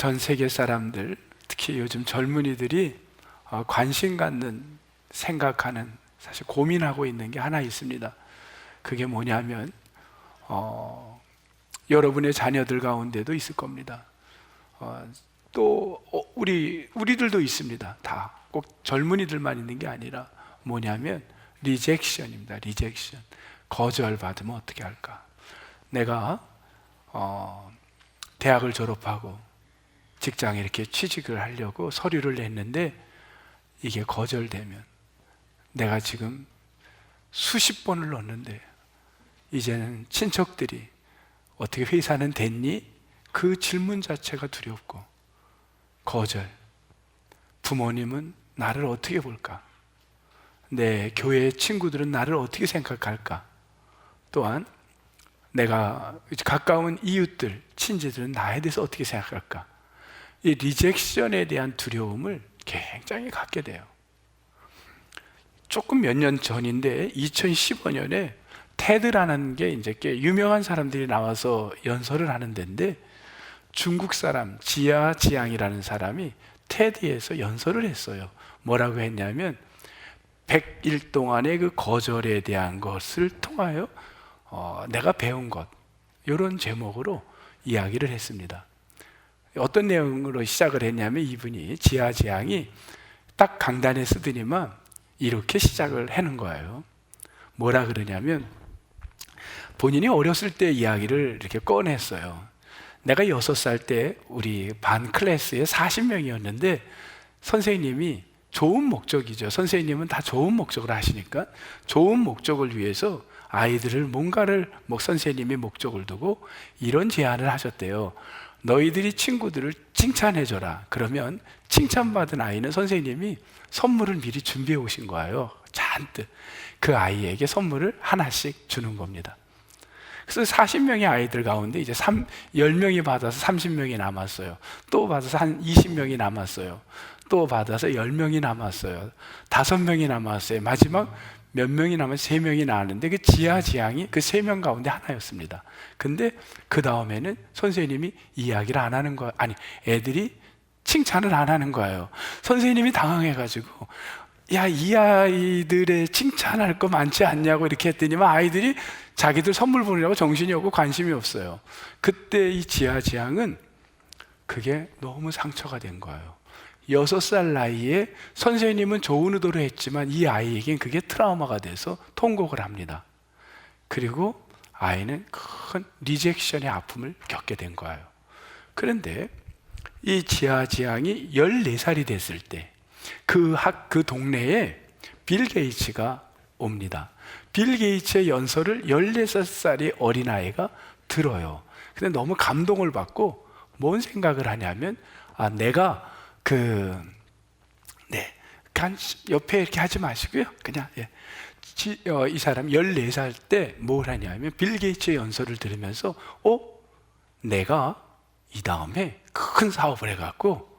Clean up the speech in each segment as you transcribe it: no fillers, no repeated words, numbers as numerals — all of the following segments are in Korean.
전 세계 사람들, 특히 요즘 젊은이들이 관심 갖는, 생각하는, 사실 고민하고 있는 게 하나 있습니다. 그게 뭐냐면 여러분의 자녀들 가운데도 있을 겁니다. 또 우리들도 있습니다. 다 꼭 젊은이들만 있는 게 아니라 뭐냐면 리젝션입니다. 리젝션. 거절받으면 어떻게 할까? 내가 대학을 졸업하고 직장에 이렇게 취직을 하려고 서류를 냈는데 이게 거절되면, 내가 지금 수십 번을 넣었는데 이제는 친척들이 어떻게 회사는 됐니? 그 질문 자체가 두렵고, 거절. 부모님은 나를 어떻게 볼까? 내 교회 친구들은 나를 어떻게 생각할까? 또한 내가 가까운 이웃들, 친지들은 나에 대해서 어떻게 생각할까? 이 리젝션에 대한 두려움을 굉장히 갖게 돼요. 조금 몇 년 전인데 2015년에 테드라는 게 이제 꽤 유명한 사람들이 나와서 연설을 하는 데인데, 중국 사람 지아 지양이라는 사람이 테드에서 연설을 했어요. 뭐라고 했냐면 100일 동안의 그 거절에 대한 것을 통하여 내가 배운 것, 이런 제목으로 이야기를 했습니다. 어떤 내용으로 시작을 했냐면, 이분이 지아 지양이 딱 강단에 쓰더니만 이렇게 시작을 하는 거예요. 뭐라 그러냐면, 본인이 어렸을 때 이야기를 이렇게 꺼냈어요. 내가 6살 때 우리 반 클래스에 40명이었는데 선생님이 좋은 목적이죠. 선생님은 다 좋은 목적을 하시니까 좋은 목적을 위해서 아이들을 뭔가를 선생님이 목적을 두고 이런 제안을 하셨대요. 너희들이 친구들을 칭찬해줘라. 그러면 칭찬받은 아이는 선생님이 선물을 미리 준비해 오신 거예요. 잔뜩. 그 아이에게 선물을 하나씩 주는 겁니다. 그래서 40명의 아이들 가운데 이제 10명이 받아서 30명이 남았어요. 또 받아서 한 20명이 남았어요. 또 받아서 10명이 남았어요. 5명이 남았어요. 마지막 몇 명이 남아서 3명이 나왔는데, 그 지아 지양이 그 3명 가운데 하나였습니다. 근데 그 다음에는 선생님이 이야기를 안 하는 거예요. 아니, 애들이 칭찬을 안 하는 거예요. 선생님이 당황해가지고, 야, 이 아이들의 칭찬할 거 많지 않냐고 이렇게 했더니만 아이들이 자기들 선물 보느라고 정신이 없고 관심이 없어요. 그때 이 지아 지양은 그게 너무 상처가 된 거예요. 6살 나이에 선생님은 좋은 의도로 했지만 이 아이에겐 그게 트라우마가 돼서 통곡을 합니다. 그리고 아이는 큰 리젝션의 아픔을 겪게 된 거예요. 그런데 이 지아 지양이 14살이 됐을 때 그 동네에 빌 게이츠가 옵니다. 빌 게이츠의 연설을 14살의 어린아이가 들어요. 근데 너무 감동을 받고 뭔 생각을 하냐면, 내가 옆에 이렇게 하지 마시고요. 그냥, 이 사람 14살 때 뭘 하냐면 빌 게이츠의 연설을 들으면서, 내가 이 다음에 큰 사업을 해갖고,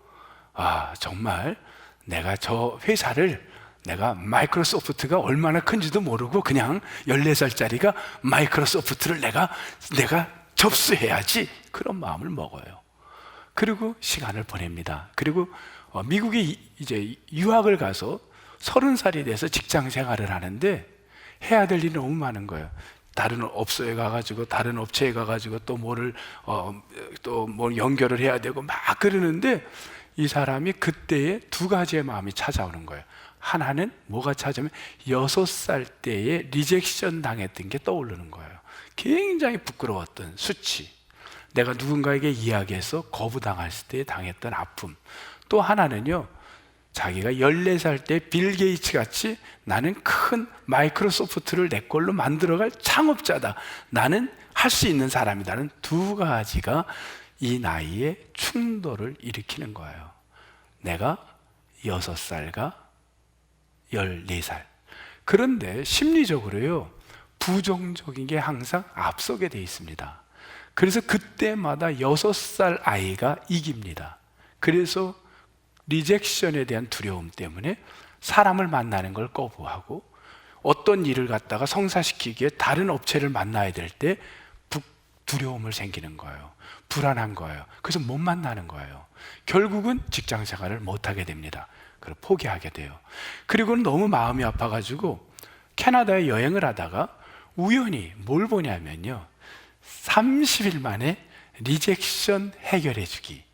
정말 내가 저 회사를, 내가 마이크로소프트가 얼마나 큰지도 모르고 그냥 14살짜리가 마이크로소프트를 내가 접수해야지, 그런 마음을 먹어요. 그리고 시간을 보냅니다. 그리고 미국에 이제 유학을 가서 30살이 돼서 직장 생활을 하는데 해야 될 일이 너무 많은 거예요. 다른 업소에 가가지고, 다른 업체에 가가지고 또 뭘 연결을 해야 되고 막 그러는데, 이 사람이 그때에 두 가지의 마음이 찾아오는 거예요. 하나는 뭐가 찾아오면 6살 때에 리젝션 당했던 게 떠오르는 거예요. 굉장히 부끄러웠던 수치, 내가 누군가에게 이야기해서 거부당했을 때 당했던 아픔. 또 하나는요, 자기가 14살 때 빌 게이츠 같이 나는 큰 마이크로소프트를 내 걸로 만들어갈 창업자다, 나는 할 수 있는 사람이다는 두 가지가 이 나이에 충돌을 일으키는 거예요. 내가 6살과 14살. 그런데 심리적으로요, 부정적인 게 항상 앞서게 돼 있습니다. 그래서 그때마다 6살 아이가 이깁니다. 그래서 리젝션에 대한 두려움 때문에 사람을 만나는 걸 거부하고, 어떤 일을 갖다가 성사시키기에 다른 업체를 만나야 될 때 두려움을 생기는 거예요. 불안한 거예요. 그래서 못 만나는 거예요. 결국은 직장 생활을 못하게 됩니다. 그리고 포기하게 돼요. 그리고는 너무 마음이 아파가지고 캐나다에 여행을 하다가 우연히 뭘 보냐면요, 30일 만에 리젝션 해결해주기,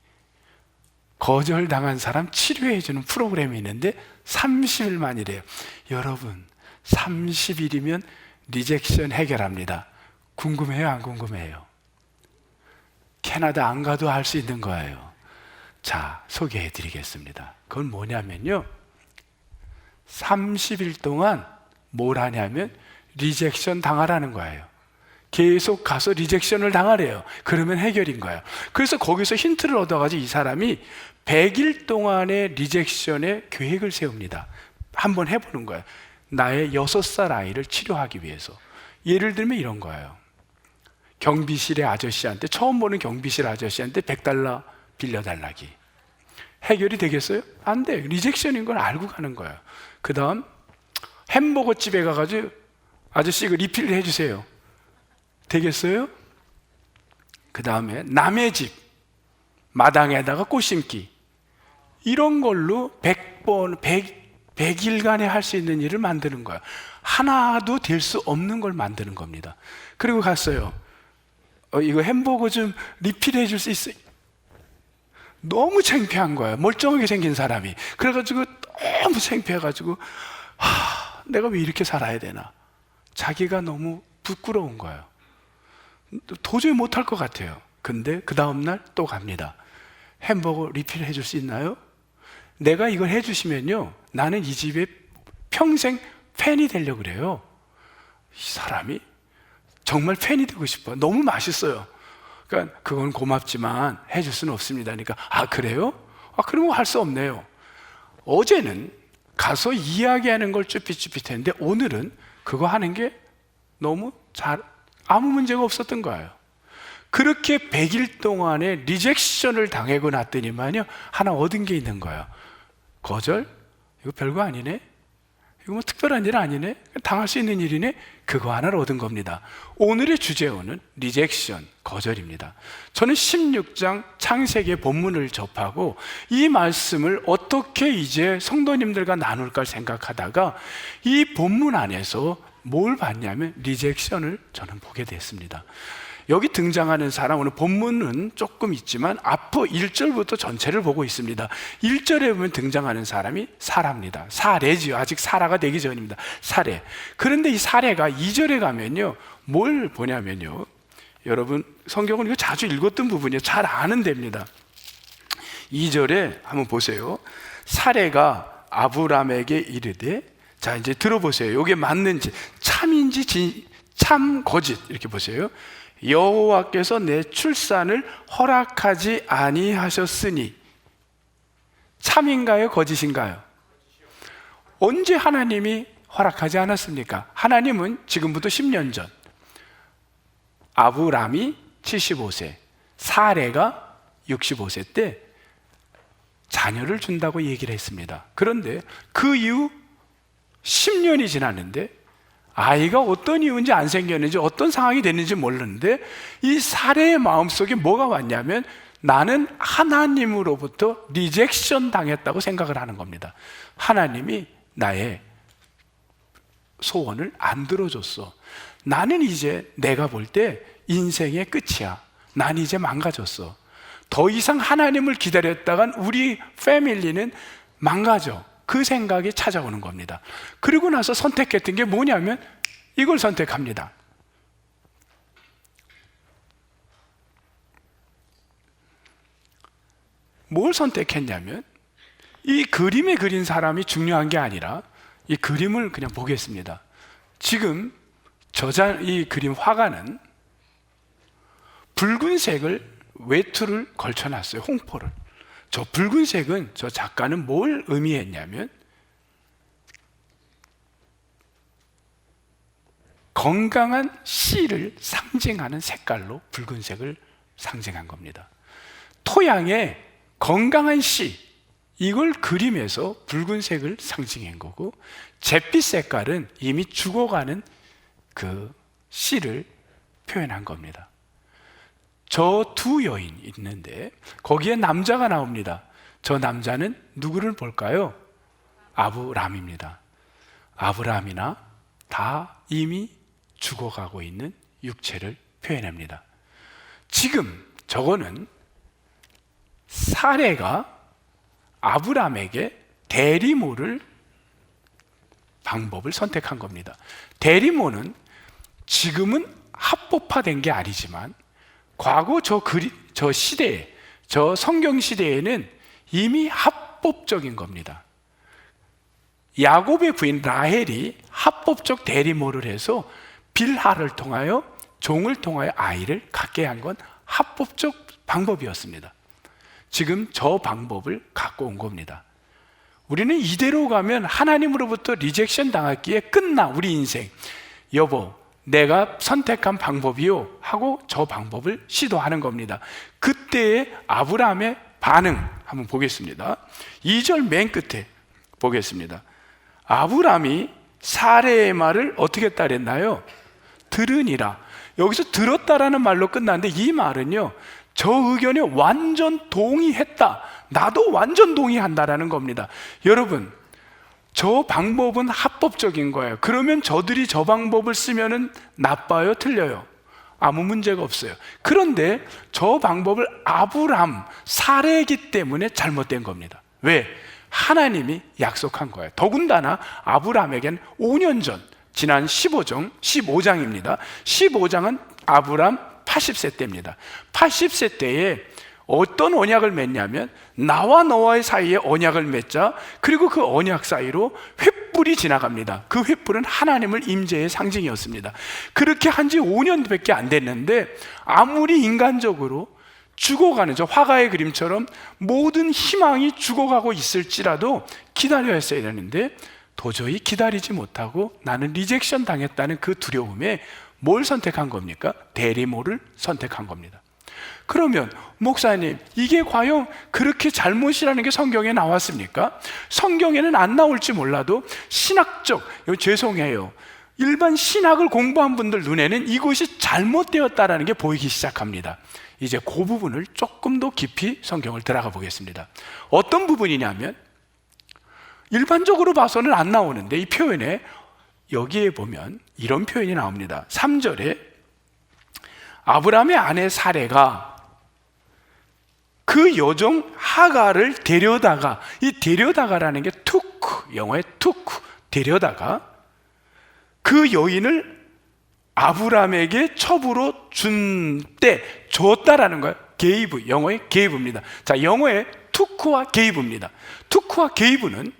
거절당한 사람 치료해주는 프로그램이 있는데 30일 만이래요. 여러분, 30일이면 리젝션 해결합니다. 궁금해요, 안 궁금해요? 캐나다 안 가도 할 수 있는 거예요. 자, 소개해 드리겠습니다. 그건 뭐냐면요, 30일 동안 뭘 하냐면 리젝션 당하라는 거예요. 계속 가서 리젝션을 당하래요. 그러면 해결인 거예요. 그래서 거기서 힌트를 얻어가지고 이 사람이 100일 동안의 리젝션의 계획을 세웁니다. 한번 해보는 거예요. 나의 6살 아이를 치료하기 위해서. 예를 들면 이런 거예요. 경비실의 아저씨한테, 처음 보는 경비실 아저씨한테 $100 빌려달라기. 해결이 되겠어요? 안 돼요. 리젝션인 걸 알고 가는 거예요. 그 다음 햄버거 집에 가가지고 아저씨 이거 리필을 해주세요. 되겠어요? 그 다음에 남의 집 마당에다가 꽃 심기, 이런 걸로 100일간에 할 수 있는 일을 만드는 거야. 하나도 될 수 없는 걸 만드는 겁니다. 그리고 갔어요. 이거 햄버거 좀 리필해 줄 수 있어요? 너무 창피한 거예요. 멀쩡하게 생긴 사람이. 그래가지고 너무 창피해가지고 내가 왜 이렇게 살아야 되나, 자기가 너무 부끄러운 거예요. 도저히 못할 것 같아요. 근데 그 다음날 또 갑니다. 햄버거 리필 해줄 수 있나요? 내가 이걸 해주시면요, 나는 이 집에 평생 팬이 되려고 그래요. 이 사람이 정말 팬이 되고 싶어요. 너무 맛있어요. 그러니까 그건 고맙지만 해줄 수는 없습니다. 그러니까 아, 그래요? 아, 그러면 할 수 없네요. 어제는 가서 이야기하는 걸 쭈삣쭈삣했는데 오늘은 그거 하는 게 너무 아무 문제가 없었던 거예요. 그렇게 100일 동안에 리젝션을 당하고 났더니만요, 하나 얻은 게 있는 거예요. 거절? 이거 별거 아니네? 이거 뭐 특별한 일 아니네? 당할 수 있는 일이네? 그거 하나를 얻은 겁니다. 오늘의 주제어는 리젝션, 거절입니다. 저는 16장 창세기 본문을 접하고 이 말씀을 어떻게 이제 성도님들과 나눌까 생각하다가 이 본문 안에서 뭘 봤냐면 리젝션을 저는 보게 됐습니다. 여기 등장하는 사람, 오늘 본문은 조금 있지만 앞으로 1절부터 전체를 보고 있습니다. 1절에 보면 등장하는 사람이 사라입니다. 사례지요. 아직 사라가 되기 전입니다. 사례. 그런데 이 사례가 2절에 가면요, 뭘 보냐면요, 여러분 성경은 이거 자주 읽었던 부분이에요. 잘 아는 데입니다. 2절에 한번 보세요. 사례가 아브람에게 이르되, 자 이제 들어보세요. 이게 맞는지, 참인지 참 거짓, 이렇게 보세요. 여호와께서 내 출산을 허락하지 아니하셨으니, 참인가요, 거짓인가요? 언제 하나님이 허락하지 않았습니까? 하나님은 지금부터 10년 전, 아브람이 75세, 사레가 65세 때 자녀를 준다고 얘기를 했습니다. 그런데 그 이후 10년이 지났는데 아이가 어떤 이유인지 안 생겼는지, 어떤 상황이 됐는지 모르는데 이 사례의 마음속에 뭐가 왔냐면, 나는 하나님으로부터 리젝션 당했다고 생각을 하는 겁니다. 하나님이 나의 소원을 안 들어줬어. 나는 이제 내가 볼 때 인생의 끝이야. 난 이제 망가졌어. 더 이상 하나님을 기다렸다간 우리 패밀리는 망가져. 그 생각이 찾아오는 겁니다. 그리고 나서 선택했던 게 뭐냐면 이걸 선택합니다. 뭘 선택했냐면, 이 그림에 그린 사람이 중요한 게 아니라 이 그림을 그냥 보겠습니다. 지금 이 그림 화가는 붉은색을 외투를 걸쳐놨어요. 홍포를. 저 붉은색은 저 작가는 뭘 의미했냐면, 건강한 씨를 상징하는 색깔로 붉은색을 상징한 겁니다. 토양에 건강한 씨, 이걸 그림에서 붉은색을 상징한 거고, 잿빛 색깔은 이미 죽어가는 그 씨를 표현한 겁니다. 저 두 여인이 있는데 거기에 남자가 나옵니다. 저 남자는 누구를 볼까요? 아브람입니다. 아브람이나 다 이미 죽어가고 있는 육체를 표현합니다. 지금 저거는 사레가 아브람에게 대리모를 방법을 선택한 겁니다. 대리모는 지금은 합법화된 게 아니지만 과거 저 시대에, 저 성경 시대에는 이미 합법적인 겁니다. 야곱의 부인 라헬이 합법적 대리모를 해서 빌하를 통하여, 종을 통하여 아이를 갖게 한 건 합법적 방법이었습니다. 지금 저 방법을 갖고 온 겁니다. 우리는 이대로 가면 하나님으로부터 리젝션 당했기에 끝나, 우리 인생. 여보, 내가 선택한 방법이요 하고 저 방법을 시도하는 겁니다. 그때의 아브라함의 반응 한번 보겠습니다. 2절 맨 끝에 보겠습니다. 아브라함이 사레의 말을 어떻게 따랐나요? 들으니라. 여기서 들었다라는 말로 끝났는데 이 말은요, 저 의견에 완전 동의했다, 나도 완전 동의한다라는 겁니다. 여러분, 저 방법은 합법적인 거예요. 그러면 저들이 저 방법을 쓰면은 나빠요, 틀려요? 아무 문제가 없어요. 그런데 저 방법을 아브람, 사레이기 때문에 잘못된 겁니다. 왜? 하나님이 약속한 거예요. 더군다나 아브람에겐 5년 전, 지난 15장입니다. 15장은 아브람 80세 때입니다. 80세 때에 어떤 언약을 맺냐면 나와 너와의 사이에 언약을 맺자. 그리고 그 언약 사이로 횃불이 지나갑니다. 그 횃불은 하나님을 임재의 상징이었습니다. 그렇게 한 지 5년밖에 안 됐는데 아무리 인간적으로 죽어가는, 저 화가의 그림처럼 모든 희망이 죽어가고 있을지라도 기다려야 했어야 되는데 도저히 기다리지 못하고 나는 리젝션 당했다는 그 두려움에 뭘 선택한 겁니까? 대리모를 선택한 겁니다. 그러면 목사님, 이게 과연 그렇게 잘못이라는 게 성경에 나왔습니까? 성경에는 안 나올지 몰라도 신학적, 죄송해요, 일반 신학을 공부한 분들 눈에는 이것이 잘못되었다는 게 보이기 시작합니다. 이제 그 부분을 조금 더 깊이 성경을 들어가 보겠습니다. 어떤 부분이냐면 일반적으로 봐서는 안 나오는데 이 표현에, 여기에 보면 이런 표현이 나옵니다. 3절에 아브라함의 아내 사레가 그 여종 하가를 데려다가, 이 데려다가라는 게 투크, 영어의 투크, 데려다가 그 여인을 아브라함에게 첩으로 준 때 줬다라는 거예요. 게이브, 영어의 게이브입니다. 자, 영어의 투크와 게이브입니다. 투크와 게이브는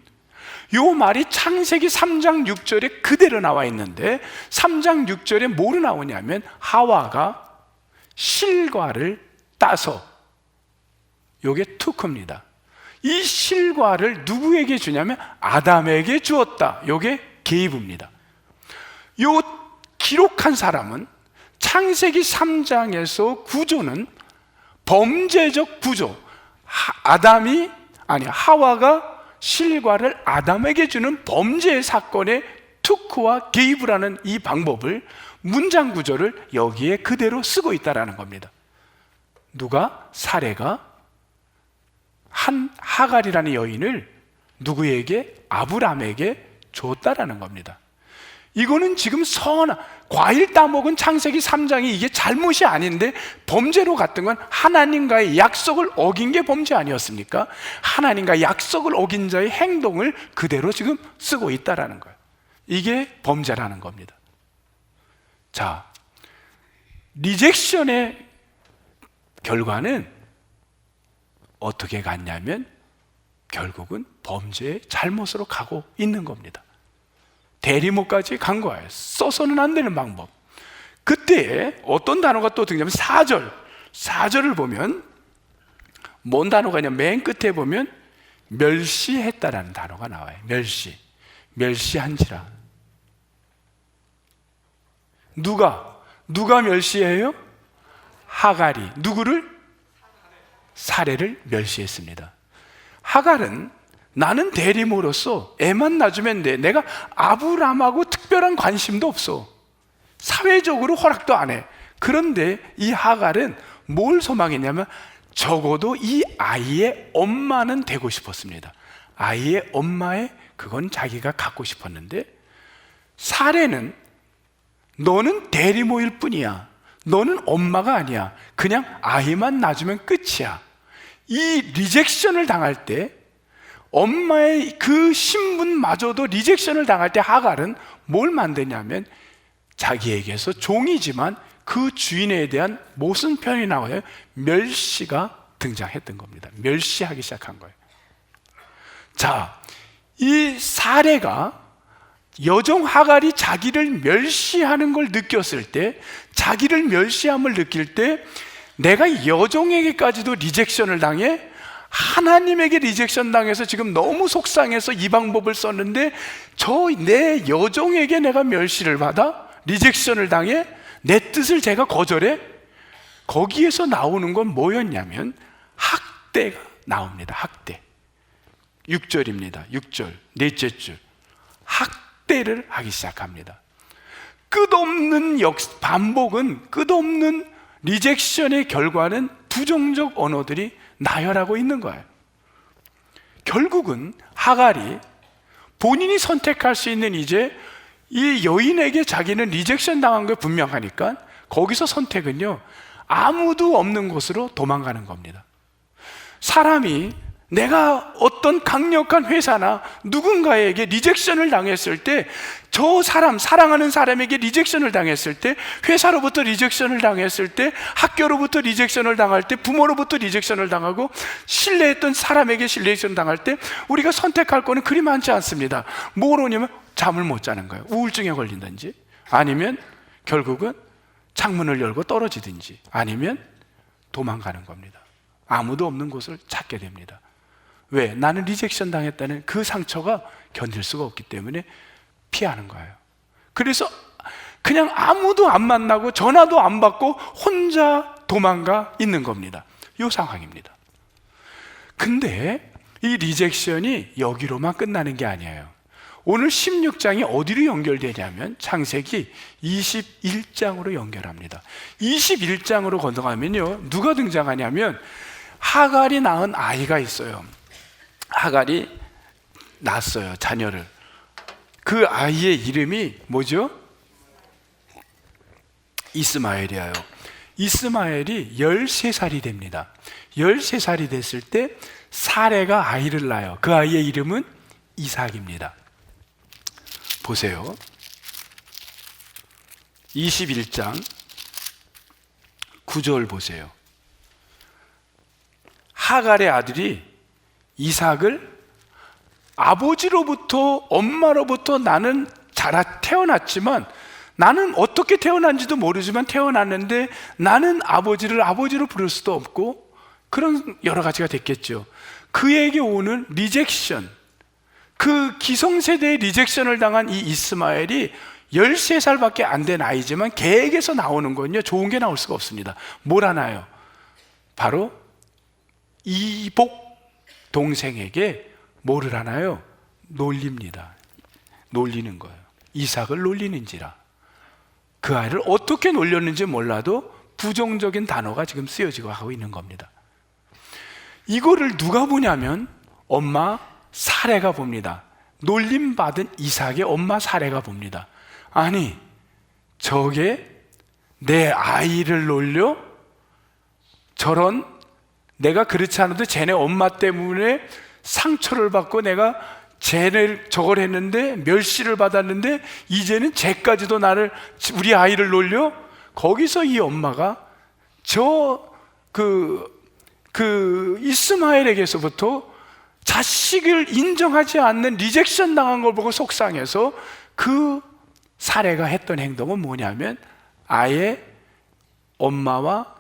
요 말이 창세기 3장 6절에 그대로 나와 있는데 3장 6절에 뭐로 나오냐면 하와가 실과를 따서, 요게 투크입니다. 이 실과를 누구에게 주냐면 아담에게 주었다. 요게 게이브입니다. 요 기록한 사람은 창세기 3장에서 구조는 범죄적 구조, 하와가 실과를 아담에게 주는 범죄의 사건의 투크와 게이브라는 이 방법을, 문장 구조를 여기에 그대로 쓰고 있다는 겁니다. 누가? 사레가 한 하갈이라는 여인을 누구에게? 아브람에게 줬다라는 겁니다. 이거는 지금 과일 따먹은 창세기 3장이 이게 잘못이 아닌데 범죄로 갔던 건 하나님과의 약속을 어긴 게 범죄 아니었습니까? 하나님과 약속을 어긴 자의 행동을 그대로 지금 쓰고 있다라는 거예요. 이게 범죄라는 겁니다. 자, 리젝션의 결과는 어떻게 갔냐면 결국은 범죄의 잘못으로 가고 있는 겁니다. 대리모까지 간 거예요. 써서는 안 되는 방법. 그때 어떤 단어가 또 등장하면 4절을 보면 뭔 단어가냐, 맨 끝에 보면 멸시했다라는 단어가 나와요. 멸시한지라. 누가 멸시해요? 하갈이 누구를? 사레를 멸시했습니다. 하갈은 나는 대리모로서 애만 낳아주면 돼, 내가 아브람하고 특별한 관심도 없어, 사회적으로 허락도 안 해. 그런데 이 하갈은 뭘 소망했냐면 적어도 이 아이의 엄마는 되고 싶었습니다. 아이의 엄마의 그건 자기가 갖고 싶었는데, 사례는 너는 대리모일 뿐이야, 너는 엄마가 아니야, 그냥 아이만 낳아주면 끝이야. 이 리젝션을 당할 때, 엄마의 그 신분마저도 리젝션을 당할 때 하갈은 뭘 만드냐면 자기에게서 종이지만 그 주인에 대한 무슨 표현이 나와요? 멸시가 등장했던 겁니다. 멸시하기 시작한 거예요. 자, 이 사례가 여종 하갈이 자기를 멸시하는 걸 느꼈을 때, 자기를 멸시함을 느낄 때 내가 여종에게까지도 리젝션을 당해, 하나님에게 리젝션 당해서 지금 너무 속상해서 이 방법을 썼는데 저 내 여종에게 내가 멸시를 받아 리젝션을 당해 내 뜻을 제가 거절해. 거기에서 나오는 건 뭐였냐면 학대가 나옵니다. 학대. 6절입니다. 6절 넷째 줄, 학대를 하기 시작합니다. 끝없는 반복은, 끝없는 리젝션의 결과는 부정적 언어들이 나열하고 있는 거예요. 결국은 하갈이 본인이 선택할 수 있는, 이제 이 여인에게 자기는 리젝션 당한 게 분명하니까 거기서 선택은요, 아무도 없는 곳으로 도망가는 겁니다. 사람이 내가 어떤 강력한 회사나 누군가에게 리젝션을 당했을 때, 저 사람, 사랑하는 사람에게 리젝션을 당했을 때, 회사로부터 리젝션을 당했을 때, 학교로부터 리젝션을 당할 때, 부모로부터 리젝션을 당하고 신뢰했던 사람에게 리젝션 당할 때 우리가 선택할 거는 그리 많지 않습니다. 뭐로냐면 잠을 못 자는 거예요. 우울증에 걸린든지, 아니면 결국은 창문을 열고 떨어지든지, 아니면 도망가는 겁니다. 아무도 없는 곳을 찾게 됩니다. 왜? 나는 리젝션 당했다는 그 상처가 견딜 수가 없기 때문에 피하는 거예요. 그래서 그냥 아무도 안 만나고 전화도 안 받고 혼자 도망가 있는 겁니다. 이 상황입니다. 근데 이 리젝션이 여기로만 끝나는 게 아니에요. 오늘 16장이 어디로 연결되냐면 창세기 21장으로 연결합니다. 21장으로 건너가면요, 누가 등장하냐면 하갈이 낳은 아이가 있어요. 하갈이 낳았어요, 자녀를. 그 아이의 이름이 뭐죠? 이스마엘이에요. 이스마엘이 13살이 됩니다. 13살이 됐을 때 사레가 아이를 낳아요. 그 아이의 이름은 이삭입니다. 보세요. 21장 9절 보세요. 하갈의 아들이 이삭을 아버지로부터, 엄마로부터 나는 태어났지만, 나는 어떻게 태어난지도 모르지만 태어났는데 나는 아버지를 아버지로 부를 수도 없고, 그런 여러 가지가 됐겠죠. 그에게 오는 리젝션, 그 기성세대의 리젝션을 당한 이 이스마엘이 13살밖에 안 된 아이지만 걔에게서 나오는 건요, 좋은 게 나올 수가 없습니다. 뭘 하나요? 바로 이복 동생에게 뭐를 하나요? 놀립니다. 놀리는 거예요. 이삭을 놀리는지라. 그 아이를 어떻게 놀렸는지 몰라도 부정적인 단어가 지금 쓰여지고 하고 있는 겁니다. 이거를 누가 보냐면 엄마 사레가 봅니다. 놀림받은 이삭의 엄마 사레가 봅니다. 아니, 저게 내 아이를 놀려? 저런, 내가 그렇지 않아도 쟤네 엄마 때문에 상처를 받고 내가 쟤를 저걸 했는데 멸시를 받았는데 이제는 쟤까지도 나를, 우리 아이를 놀려? 거기서 이 엄마가 이스마엘에게서부터 자식을 인정하지 않는 리젝션 당한 걸 보고 속상해서 그 사례가 했던 행동은 뭐냐면 아예 엄마와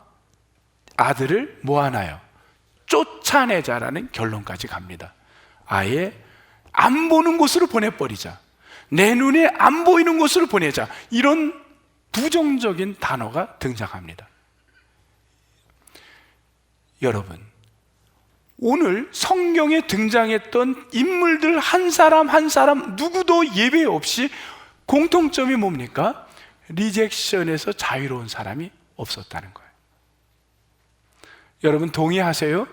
아들을 뭐 하나요? 쫓아내자라는 결론까지 갑니다. 아예 안 보는 곳으로 보내버리자, 내 눈에 안 보이는 곳으로 보내자, 이런 부정적인 단어가 등장합니다. 여러분, 오늘 성경에 등장했던 인물들 한 사람 한 사람 누구도 예외 없이 공통점이 뭡니까? 리젝션에서 자유로운 사람이 없었다는 거예요. 여러분 동의하세요?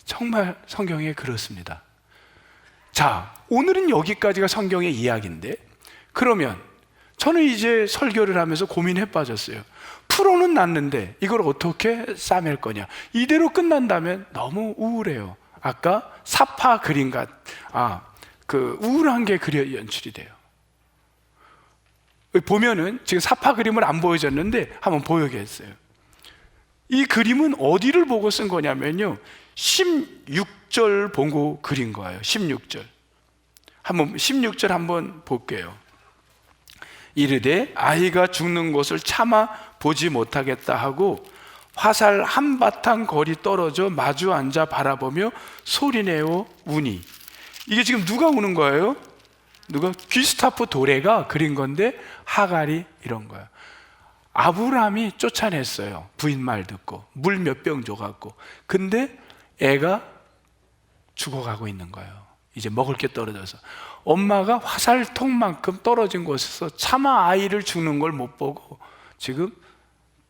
정말 성경에 그렇습니다. 자, 오늘은 여기까지가 성경의 이야기인데, 그러면 저는 이제 설교를 하면서 고민해 빠졌어요. 프로는 났는데 이걸 어떻게 싸맬 거냐. 이대로 끝난다면 너무 우울해요. 아까 사파 그림 그 우울한 게 그려 연출이 돼요. 보면은 지금 사파 그림을 안 보여줬는데 한번 보여야겠어요. 이 그림은 어디를 보고 쓴 거냐면요, 16절 보고 그린 거예요. 16절. 16절 한번 볼게요. 이르되 아이가 죽는 것을 참아 보지 못하겠다 하고 화살 한바탕 거리 떨어져 마주 앉아 바라보며 소리내어 우니. 이게 지금 누가 우는 거예요? 누가? 귀스타프 도레가 그린 건데 하갈이 이런 거예요. 아브라함이 쫓아냈어요. 부인 말 듣고 물 몇 병 줘갖고. 근데 애가 죽어가고 있는 거예요. 이제 먹을 게 떨어져서 엄마가 화살통만큼 떨어진 곳에서 차마 아이를 죽는 걸 못 보고 지금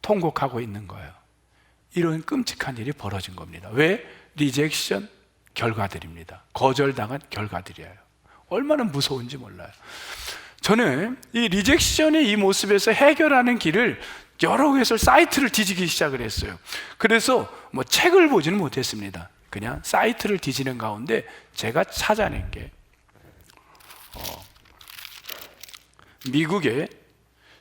통곡하고 있는 거예요. 이런 끔찍한 일이 벌어진 겁니다. 왜? 리젝션 결과들입니다. 거절당한 결과들이에요. 얼마나 무서운지 몰라요. 저는 이 리젝션의 이 모습에서 해결하는 길을 여러 개서 사이트를 뒤지기 시작을 했어요. 그래서 뭐 책을 보지는 못했습니다. 그냥 사이트를 뒤지는 가운데 제가 찾아낸 게 미국의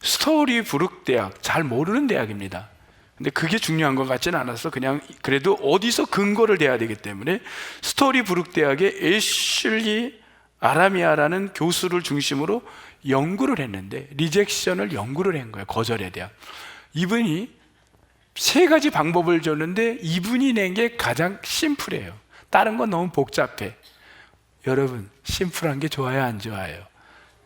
스토리브룩 대학, 잘 모르는 대학입니다. 근데 그게 중요한 것 같지는 않아서 그냥 그래도 어디서 근거를 대야 되기 때문에 스토리브룩 대학의 애슐리 아라미아라는 교수를 중심으로 연구를 했는데 리젝션을 연구를 한 거예요. 거절에 대한. 이분이 3가지 방법을 줬는데 이분이 낸 게 가장 심플해요. 다른 건 너무 복잡해. 여러분, 심플한 게 좋아요, 안 좋아요?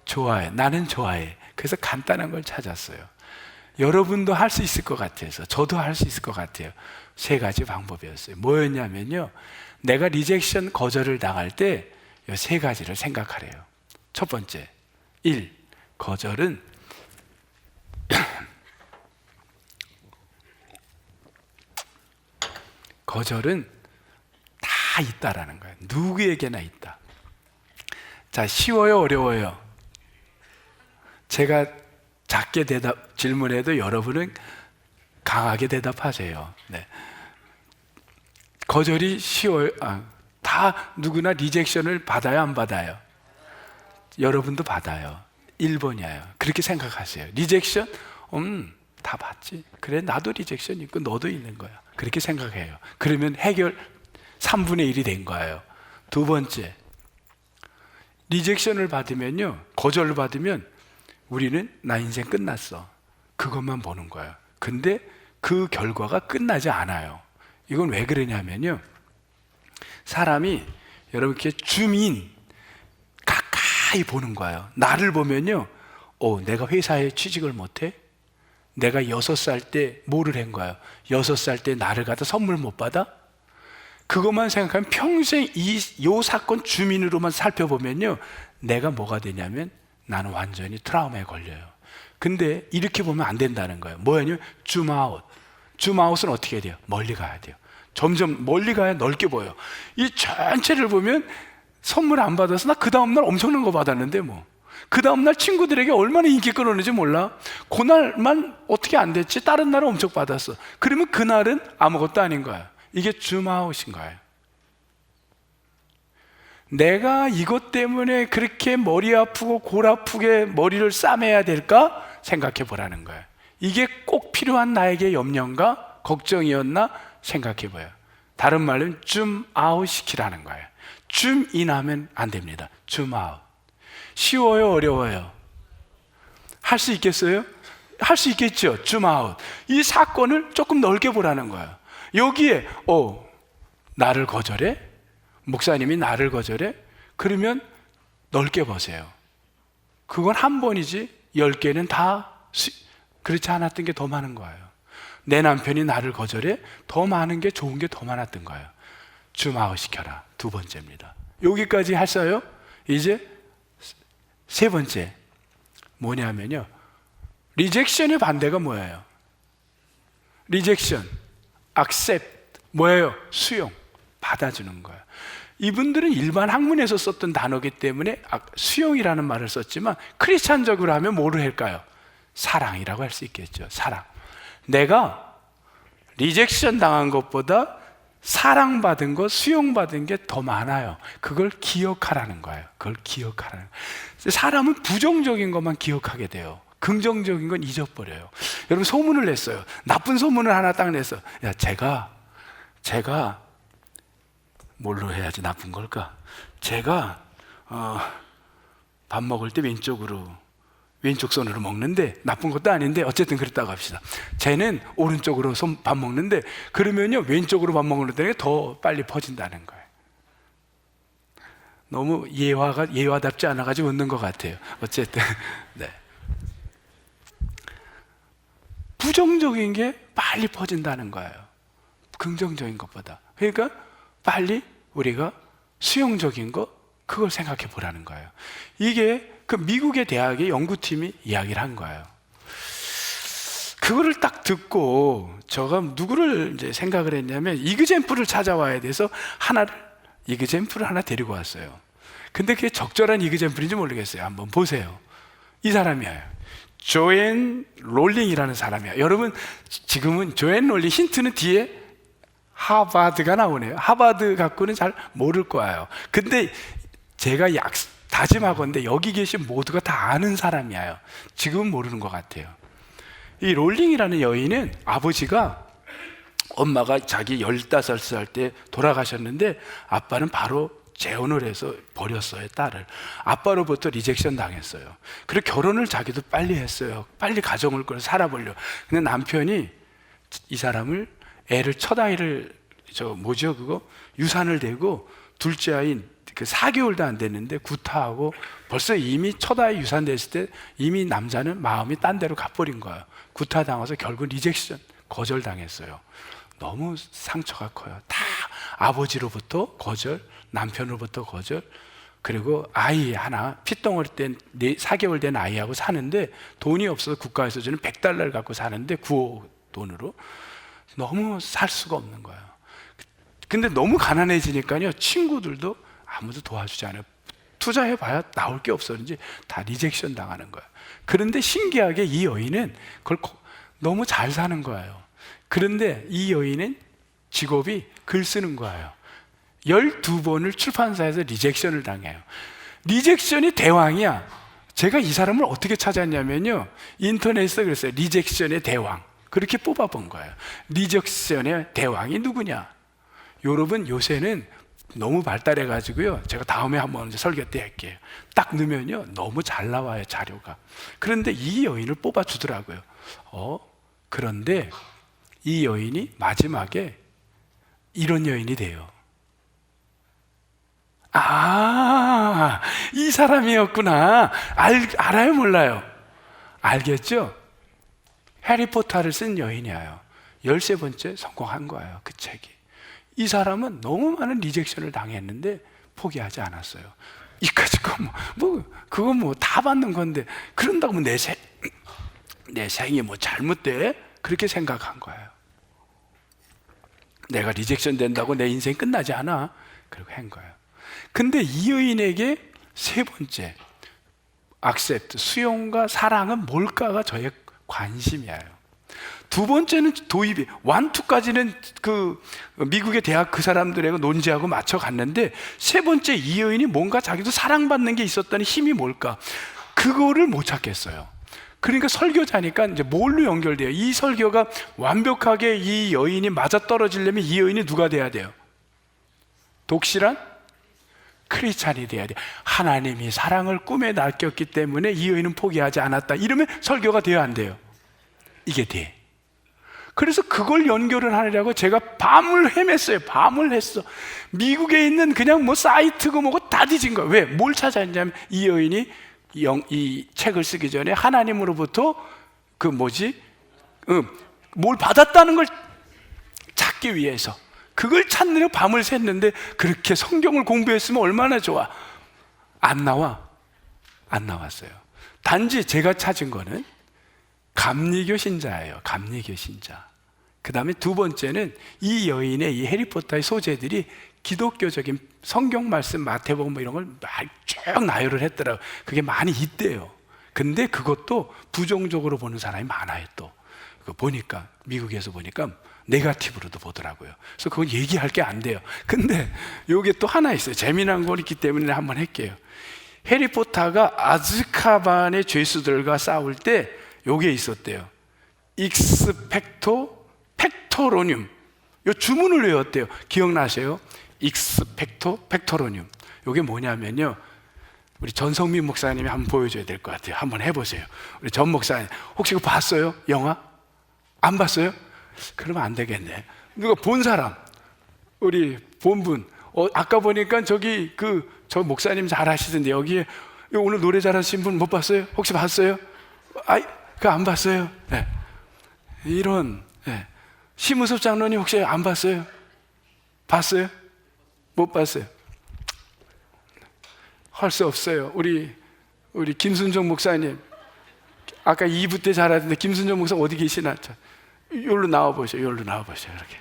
좋아해. 나는 좋아해. 그래서 간단한 걸 찾았어요. 여러분도 할 수 있을 것 같아서, 저도 할 수 있을 것 같아요. 3가지 방법이었어요. 뭐였냐면요, 내가 리젝션 거절을 당할 때 이 3가지를 생각하래요. 첫 번째, 1. 거절은 다 있다라는 거예요. 누구에게나 있다. 자, 쉬워요, 어려워요? 제가 작게 질문해도 여러분은 강하게 대답하세요. 네. 거절이 쉬워요? 다 누구나 리젝션을 받아요, 안 받아요? 여러분도 받아요. 1번이에요. 그렇게 생각하세요. 리젝션? 다 받지. 그래, 나도 리젝션 있고 너도 있는 거야. 그렇게 생각해요. 그러면 해결 3분의 1이 된 거예요. 2번째, 리젝션을 받으면요, 거절을 받으면 우리는 나 인생 끝났어, 그것만 보는 거예요. 근데 그 결과가 끝나지 않아요. 이건 왜 그러냐면요, 사람이 여러분 이렇게 줌인 가까이 보는 거예요. 나를 보면요, 내가 회사에 취직을 못해? 내가 6살 때 뭐를 한 거예요? 6살 때 나를 갖다 선물 못 받아? 그것만 생각하면 평생 요 사건 주민으로만 살펴보면요, 내가 뭐가 되냐면 나는 완전히 트라우마에 걸려요. 근데 이렇게 보면 안 된다는 거예요. 뭐냐면 줌아웃. 줌아웃은 어떻게 해야 돼요? 멀리 가야 돼요. 점점 멀리 가야 넓게 보여요. 이 전체를 보면 선물 안 받아서 나 그 다음날 엄청난 거 받았는데 그 다음날 친구들에게 얼마나 인기 끌었는지 몰라. 그날만 어떻게 안 됐지? 다른 날은 엄청 받았어. 그러면 그날은 아무것도 아닌 거야. 이게 줌아웃인 거예요. 내가 이것 때문에 그렇게 머리 아프고 골 아프게 머리를 싸매야 될까? 생각해 보라는 거예요. 이게 꼭 필요한 나에게 염려인가? 걱정이었나? 생각해 봐요. 다른 말로 줌아웃 시키라는 거예요. 줌인하면 안 됩니다. 줌아웃. 쉬워요, 어려워요? 할 수 있겠어요? 할 수 있겠죠. 줌아웃. 이 사건을 조금 넓게 보라는 거예요. 여기에 나를 거절해? 목사님이 나를 거절해? 그러면 넓게 보세요. 그건 한 번이지 10개는 다 그렇지 않았던 게 더 많은 거예요. 내 남편이 나를 거절해? 더 많은 게 좋은 게 더 많았던 거예요. 줌아웃 시켜라. 2번째입니다. 여기까지 했어요? 이제 3번째 뭐냐면요, 리젝션의 반대가 뭐예요? 리젝션, accept, 뭐예요? 수용, 받아주는 거예요. 이분들은 일반 학문에서 썼던 단어이기 때문에 수용이라는 말을 썼지만 크리스찬적으로 하면 뭐를 할까요? 사랑이라고 할 수 있겠죠. 사랑. 내가 리젝션 당한 것보다 사랑받은 것, 수용받은 게 더 많아요. 그걸 기억하라는 거예요. 그걸 기억하라는 거예요. 사람은 부정적인 것만 기억하게 돼요. 긍정적인 건 잊어버려요. 여러분, 소문을 냈어요. 나쁜 소문을 하나 딱 냈어. 야, 제가 뭘로 해야지 나쁜 걸까? 제가 밥 먹을 때 왼쪽 손으로 먹는데 나쁜 것도 아닌데 어쨌든 그랬다고 합시다. 쟤는 오른쪽으로 밥 먹는데 그러면요 왼쪽으로 밥 먹는 게 더 빨리 퍼진다는 거예요. 너무 예화답지 않아가지고 웃는 것 같아요. 어쨌든 네. 부정적인 게 빨리 퍼진다는 거예요. 긍정적인 것보다. 그러니까 빨리 우리가 수용적인 거 그걸 생각해 보라는 거예요. 이게 그 미국의 대학의 연구팀이 이야기를 한 거예요. 그거를 딱 듣고 제가 누구를 이제 생각을 했냐면 이그젠플을 찾아와야 돼서 이그젠플을 하나 데리고 왔어요. 근데 그게 적절한 이그젠플인지 모르겠어요. 한번 보세요. 이 사람이에요. 조앤 롤링이라는 사람이에요. 여러분, 지금은 조앤 롤링 힌트는 뒤에 하버드가 나오네요. 하버드 갖고는 잘 모를 거예요. 근데 제가 다짐하건대 여기 계신 모두가 다 아는 사람이에요. 지금은 모르는 것 같아요. 이 롤링이라는 여인은 아버지가, 엄마가 자기 15살 때 돌아가셨는데 아빠는 바로 재혼을 해서 버렸어요, 딸을. 아빠로부터 리젝션 당했어요. 그리고 결혼을 자기도 빨리 했어요. 빨리 가정을 꾸려 살아보려. 근데 남편이 이 사람을, 애를, 첫 아이를 유산을 대고 둘째 아이인 4개월도 안 됐는데 구타하고 벌써 이미 첫 아이 유산됐을 때 이미 남자는 마음이 딴 데로 가버린 거예요. 구타당해서 결국 리젝션, 거절당했어요. 너무 상처가 커요. 다 아버지로부터 거절, 남편으로부터 거절, 그리고 아이 하나, 핏덩어리 땐 4개월 된 아이하고 사는데 돈이 없어서 국가에서 주는 $100를 갖고 사는데 구호 돈으로 너무 살 수가 없는 거예요. 근데 너무 가난해지니까요, 친구들도 아무도 도와주지 않아요. 투자해봐야 나올 게 없었는지 다 리젝션 당하는 거예요. 그런데 신기하게 이 여인은 그걸 너무 잘 사는 거예요. 그런데 이 여인은 직업이 글 쓰는 거예요. 12번을 출판사에서 리젝션을 당해요. 리젝션이 대왕이야. 제가 이 사람을 어떻게 찾았냐면요, 인터넷에서 그랬어요. 리젝션의 대왕. 그렇게 뽑아본 거예요. 리젝션의 대왕이 누구냐? 여러분, 요새는 너무 발달해가지고요, 제가 다음에 한번 설교 때 할게요. 딱 넣으면요 너무 잘 나와요, 자료가. 그런데 이 여인을 뽑아주더라고요. 그런데 이 여인이 마지막에 이런 여인이 돼요. 이 사람이었구나. 알아요, 몰라요? 알겠죠? 해리포터를 쓴 여인이에요. 13번째 성공한 거예요, 그 책이. 이 사람은 너무 많은 리젝션을 당했는데 포기하지 않았어요. 이까짓 거 그거 다 받는 건데, 그런다고 내 생이 잘못돼? 그렇게 생각한 거예요. 내가 리젝션 된다고 내 인생 끝나지 않아? 그리고 한 거예요. 근데 이 여인에게 세 번째, accept, 수용과 사랑은 뭘까가 저의 관심이에요. 두 번째는 도입이, 1, 2까지는 그 미국의 대학 그 사람들하고 논지하고 맞춰 갔는데, 세 번째 이 여인이 뭔가 자기도 사랑받는 게 있었다는 힘이 뭘까? 그거를 못 찾겠어요. 그러니까 설교자니까 이제 뭘로 연결돼요? 이 설교가 완벽하게 이 여인이 맞아떨어지려면 이 여인이 누가 돼야 돼요? 독실한 크리스찬이 돼야 돼요. 하나님이 사랑을 꿈에 낚였기 때문에 이 여인은 포기하지 않았다. 이러면 설교가 돼야 안 돼요? 이게 돼. 그래서 그걸 연결을 하려고 제가 밤을 헤맸어요. 밤을 했어. 미국에 있는 그냥 사이트고 뭐고 다 뒤진 거야. 왜? 뭘 찾았냐면 이 여인이 이 책을 쓰기 전에 하나님으로부터 뭘 받았다는 걸 찾기 위해서, 그걸 찾느라 밤을 샜는데, 그렇게 성경을 공부했으면 얼마나 좋아. 안 나왔어요. 단지 제가 찾은 거는 감리교 신자예요. 감리교 신자. 그 다음에 두 번째는 이 여인의 이 해리포터의 소재들이 기독교적인 성경 말씀 마태복음 뭐 이런 걸 쭉 나열을 했더라고요. 그게 많이 있대요. 근데 그것도 부정적으로 보는 사람이 많아요. 또 보니까 미국에서 보니까 네거티브로도 보더라고요. 그래서 그건 얘기할 게 안 돼요. 근데 요게 또 하나 있어요. 재미난 거 있기 때문에 한번 할게요. 해리포터가 아즈카반의 죄수들과 싸울 때 요게 있었대요. 익스펙토 팩토로늄. 요 주문을 외웠대요. 기억나세요? 익스펙토 팩토로늄. 요게 뭐냐면요, 우리 전성민 목사님이 한번 보여줘야 될 것 같아요. 한번 해보세요. 우리 전 목사님 혹시 그거 봤어요? 영화? 안 봤어요? 그러면 안 되겠네. 누가 본 사람? 우리 본분. 아까 보니까 저기 저 목사님 잘 하시던데 여기에 오늘 노래 잘하신 분 못 봤어요? 혹시 봤어요? 그거 안 봤어요? 네. 이런, 네. 심우섭 장로님 혹시 안 봤어요? 봤어요? 못 봤어요? 할 수 없어요. 우리 김순정 목사님 아까 2부 때 잘하던데 김순정 목사 어디 계시나? 여기로 나와보세요. 여기로 나와보세요. 이렇게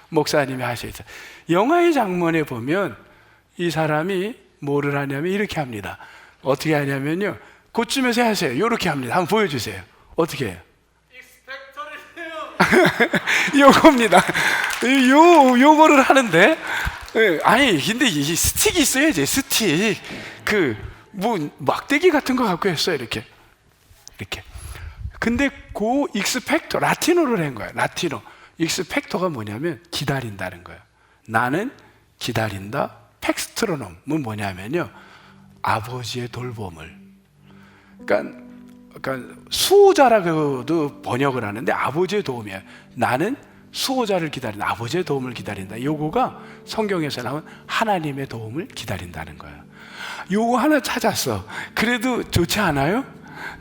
목사님이 하셔야죠. 영화의 장면에 보면 이 사람이 뭐를 하냐면 이렇게 합니다. 어떻게 하냐면요, 그쯤에서 하세요. 이렇게 합니다. 한번 보여주세요. 어떻게 해요? 요겁니다. 요거를 하는데, 아니 근데 이 스틱이 있어야지. 스틱 뭐 막대기 같은 거 갖고 했어요. 이렇게 근데 그 익스펙터 라틴어를 한 거예요. 라틴어 익스펙터가 뭐냐면 기다린다는 거예요. 나는 기다린다. 팩스트로놈은 뭐냐면요, 아버지의 돌봄을. 그러니까 수호자라고도 번역을 하는데 아버지의 도움이에요. 나는 수호자를 기다린다. 아버지의 도움을 기다린다. 요거가 성경에서 나온 하나님의 도움을 기다린다는 거예요. 요거 하나 찾았어. 그래도 좋지 않아요?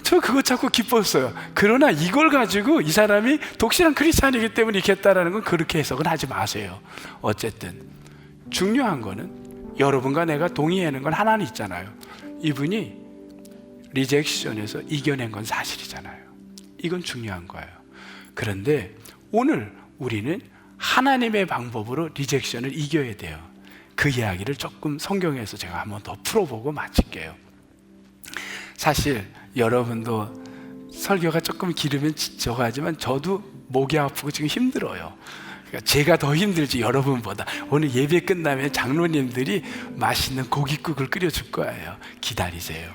저 그거 찾고 기뻤어요. 그러나 이걸 가지고 이 사람이 독실한 크리스찬이기 때문에 이렇게 했다라는 건 그렇게 해석은 하지 마세요. 어쨌든 중요한 거는 여러분과 내가 동의하는 건 하나는 있잖아요. 이분이 리젝션에서 이겨낸 건 사실이잖아요. 이건 중요한 거예요. 그런데 오늘 우리는 하나님의 방법으로 리젝션을 이겨야 돼요. 그 이야기를 조금 성경에서 제가 한번 더 풀어보고 마칠게요. 사실 여러분도 설교가 조금 길으면 지쳐가지만 저도 목이 아프고 지금 힘들어요. 그러니까 제가 더 힘들지 여러분보다. 오늘 예배 끝나면 장로님들이 맛있는 고깃국을 끓여줄 거예요. 기다리세요.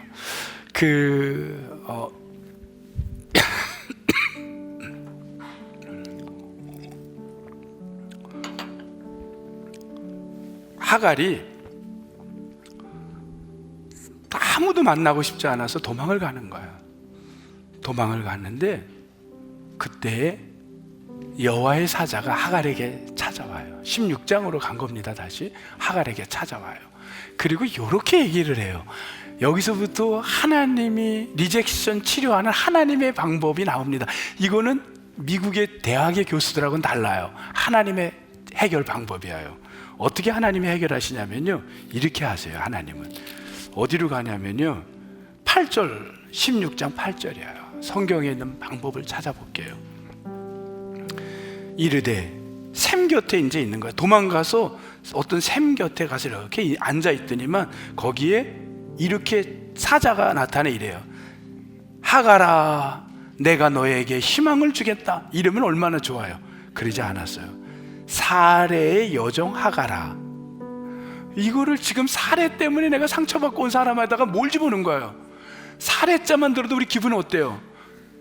하갈이 아무도 만나고 싶지 않아서 도망을 가는 거야. 도망을 갔는데 그때 여호와의 사자가 하갈에게 찾아와요. 16장으로 간 겁니다. 다시 하갈에게 찾아와요. 그리고 이렇게 얘기를 해요. 여기서부터 하나님이 리젝션 치료하는 하나님의 방법이 나옵니다. 이거는 미국의 대학의 교수들하고는 달라요. 하나님의 해결 방법이에요. 어떻게 하나님이 해결하시냐면요, 이렇게 하세요. 하나님은 어디로 가냐면요, 8절 16장 8절이에요. 성경에 있는 방법을 찾아볼게요. 이르되 샘 곁에 이제 있는 거예요. 도망가서 어떤 샘 곁에 가서 이렇게 앉아 있더니만 거기에 이렇게 사자가 나타내 이래요. 하갈아, 내가 너에게 희망을 주겠다. 이러면 얼마나 좋아요. 그러지 않았어요. 사례의 여종 하갈아. 이거를 지금 사례 때문에 내가 상처받고 온 사람에다가 뭘 집어넣은 거예요. 사례자만 들어도 우리 기분은 어때요?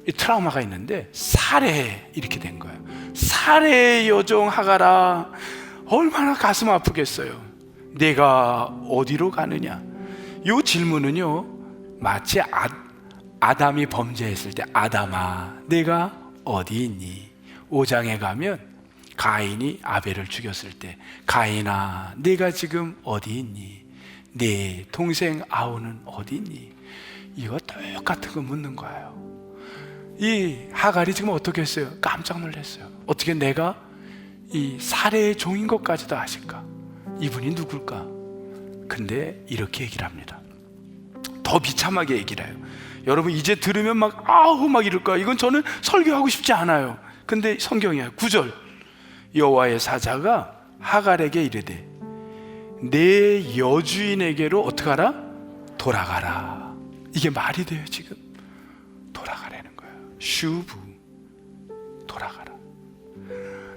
이 트라우마가 있는데 사례 이렇게 된 거예요. 사례의 여종 하갈아, 얼마나 가슴 아프겠어요. 내가 어디로 가느냐. 이 질문은요, 마치 아담이 범죄했을 때 아담아 내가 어디 있니? 5장에 가면 가인이 아벨을 죽였을 때 가인아 네가 지금 어디 있니? 네 동생 아우는 어디 있니? 이거 똑같은 거 묻는 거예요. 이 하갈이 지금 어떻게 했어요? 깜짝 놀랐어요. 어떻게 내가 이 사례의 종인 것까지도 아실까? 이분이 누굴까? 근데 이렇게 얘기를 합니다. 더 비참하게 얘기를 해요. 여러분 이제 들으면 막 아우 막 이럴 거야. 이건 저는 설교하고 싶지 않아요. 근데 성경이에요. 9절 여호와의 사자가 하갈에게 이르되 내 여주인에게로 어떻게 하라? 돌아가라. 이게 말이 돼요? 지금 돌아가라는 거예요. 슈브, 돌아가라.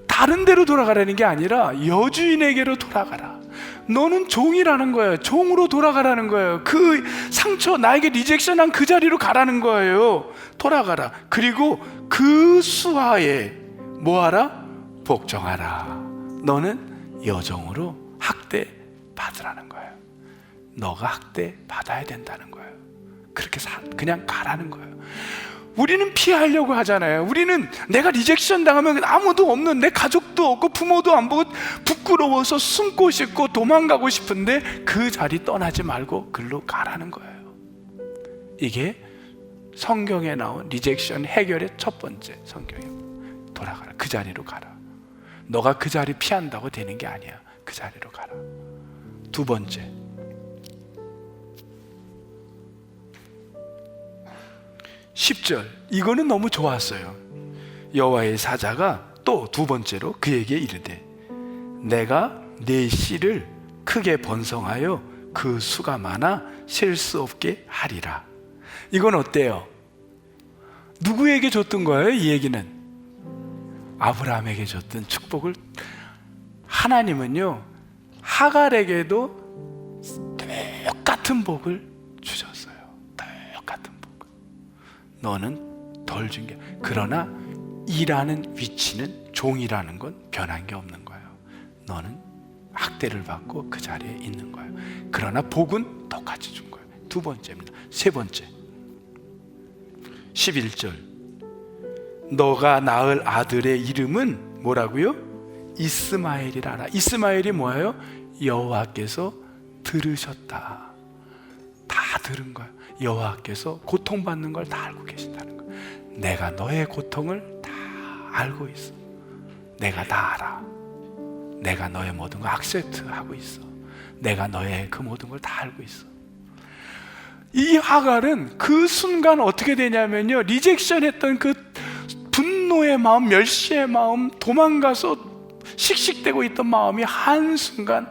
다른 데로 돌아가라는 게 아니라 여주인에게로 돌아가라. 너는 종이라는 거예요. 종으로 돌아가라는 거예요. 그 상처, 나에게 리젝션한 그 자리로 가라는 거예요. 돌아가라. 그리고 그 수하에 뭐하라? 복종하라. 너는 여종으로 학대 받으라는 거예요. 너가 학대 받아야 된다는 거예요. 그렇게 그냥 가라는 거예요. 우리는 피하려고 하잖아요. 우리는 내가 리젝션 당하면 아무도 없는, 내 가족도 없고 부모도 안 보고 부끄러워서 숨고 싶고 도망가고 싶은데 그 자리 떠나지 말고 글로 가라는 거예요. 이게 성경에 나온 리젝션 해결의 첫 번째 성경이에요. 돌아가라. 그 자리로 가라. 너가 그 자리 피한다고 되는 게 아니야. 그 자리로 가라. 두 번째, 10절, 이거는 너무 좋았어요. 여호와의 사자가 또 두 번째로 그에게 이르되 내가 내 씨를 크게 번성하여 그 수가 많아 셀 수 없게 하리라. 이건 어때요? 누구에게 줬던 거예요? 이 얘기는 아브라함에게 줬던 축복을 하나님은요 하갈에게도 똑같은 복을 주셨어요. 똑같은 복. 너는 덜 준 게, 그러나 일하는 위치는 종이라는 건 변한 게 없는 거예요. 너는 학대를 받고 그 자리에 있는 거예요. 그러나 복은 똑같이 준 거예요. 두 번째입니다. 세 번째, 11절, 너가 낳을 아들의 이름은 뭐라고요? 이스마엘이라. 이스마엘이 뭐예요? 여호와께서 들으셨다. 다 들은 거예요. 여호와께서 고통받는 걸 다 알고 계신다는 거예요. 내가 너의 고통을 다 알고 있어. 내가 다 알아. 내가 너의 모든 걸 액셉트하고 있어. 내가 너의 그 모든 걸 다 알고 있어. 이 하갈은 그 순간 어떻게 되냐면요, 리젝션 했던 그 분노의 마음, 멸시의 마음, 도망가서 씩씩대고 있던 마음이 한순간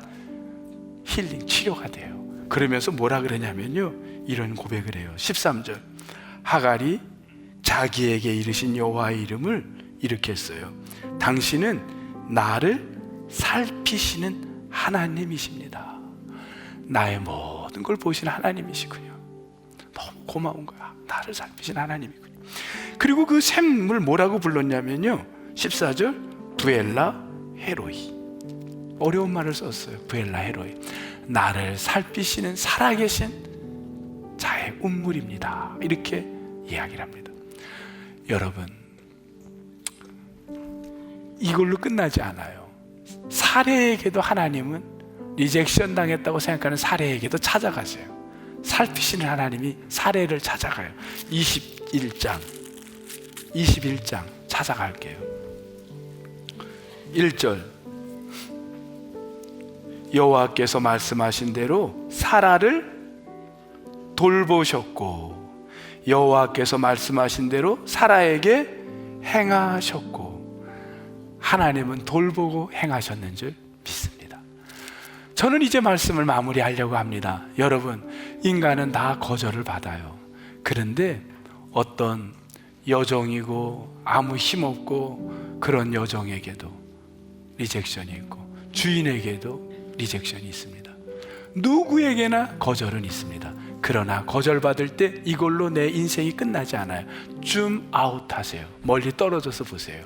힐링, 치료가 돼요. 그러면서 뭐라 그러냐면요, 이런 고백을 해요. 13절, 하갈이 자기에게 이르신 여호와의 이름을 이렇게 했어요. 당신은 나를 살피시는 하나님이십니다. 나의 모든 걸 보시는 하나님이시군요. 너무 고마운 거야. 나를 살피시는 하나님이군요. 그리고 그 샘을 뭐라고 불렀냐면요, 14절, 부엘라 헤로이. 어려운 말을 썼어요. 부엘라 헤로이. 나를 살피시는 살아계신 자의 운물입니다. 이렇게 이야기를 합니다. 여러분, 이걸로 끝나지 않아요. 사례에게도 하나님은 리젝션 당했다고 생각하는 사례에게도 찾아가세요. 살피시는 하나님이 사례를 찾아가요. 21장 찾아갈게요. 1절, 여호와께서 말씀하신 대로 사라를 돌보셨고 여호와께서 말씀하신 대로 사라에게 행하셨고, 하나님은 돌보고 행하셨는 줄 믿습니다. 저는 이제 말씀을 마무리하려고 합니다. 여러분, 인간은 다 거절을 받아요. 그런데 어떤 여종이고 아무 힘없고 그런 여종에게도 리젝션이 있고 주인에게도 리젝션이 있습니다. 누구에게나 거절은 있습니다. 그러나 거절받을 때 이걸로 내 인생이 끝나지 않아요. 줌 아웃 하세요. 멀리 떨어져서 보세요.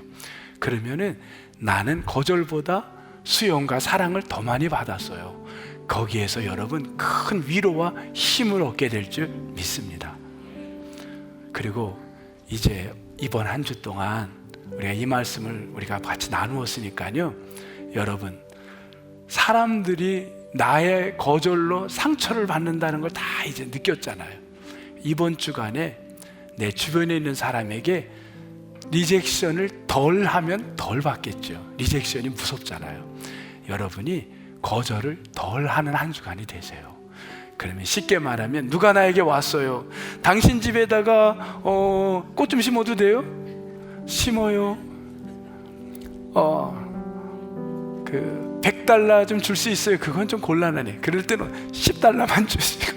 그러면은 나는 거절보다 수용과 사랑을 더 많이 받았어요. 거기에서 여러분 큰 위로와 힘을 얻게 될 줄 믿습니다. 그리고 이제 이번 한 주 동안 우리가 이 말씀을 우리가 같이 나누었으니까요, 여러분, 사람들이 나의 거절로 상처를 받는다는 걸 다 이제 느꼈잖아요. 이번 주간에 내 주변에 있는 사람에게 리젝션을 덜 하면 덜 받겠죠. 리젝션이 무섭잖아요. 여러분이 거절을 덜 하는 한 주간이 되세요. 그러면 쉽게 말하면, 누가 나에게 왔어요. 당신 집에다가 꽃 좀 심어도 돼요? 심어요. 그 100달러 좀 줄 수 있어요? 그건 좀 곤란하네. 그럴 때는 10달러만 주시고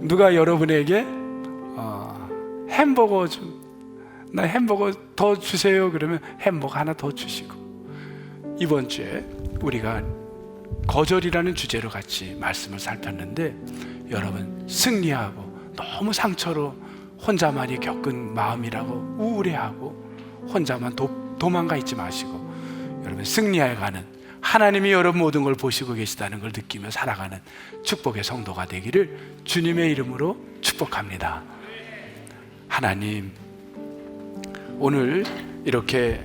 누가 여러분에게 햄버거 나 햄버거 더 주세요 그러면 햄버거 하나 더 주시고, 이번 주에 우리가 거절이라는 주제로 같이 말씀을 살폈는데, 여러분 승리하고 너무 상처로 혼자만이 겪은 마음이라고 우울해하고 혼자만 도망가 있지 마시고, 여러분 승리해가는, 하나님이 여러분 모든 걸 보시고 계시다는 걸 느끼며 살아가는 축복의 성도가 되기를 주님의 이름으로 축복합니다. 하나님, 오늘 이렇게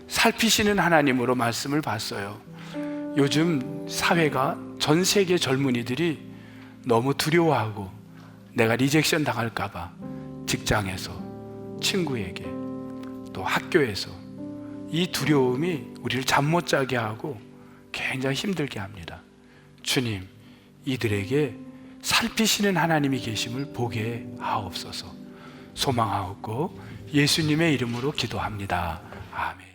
살피시는 하나님으로 말씀을 봤어요. 요즘 사회가, 전 세계 젊은이들이 너무 두려워하고 내가 리젝션 당할까봐 직장에서, 친구에게, 또 학교에서 이 두려움이 우리를 잠 못 자게 하고 굉장히 힘들게 합니다. 주님, 이들에게 살피시는 하나님이 계심을 보게 하옵소서. 소망하옵고 예수님의 이름으로 기도합니다. 아멘.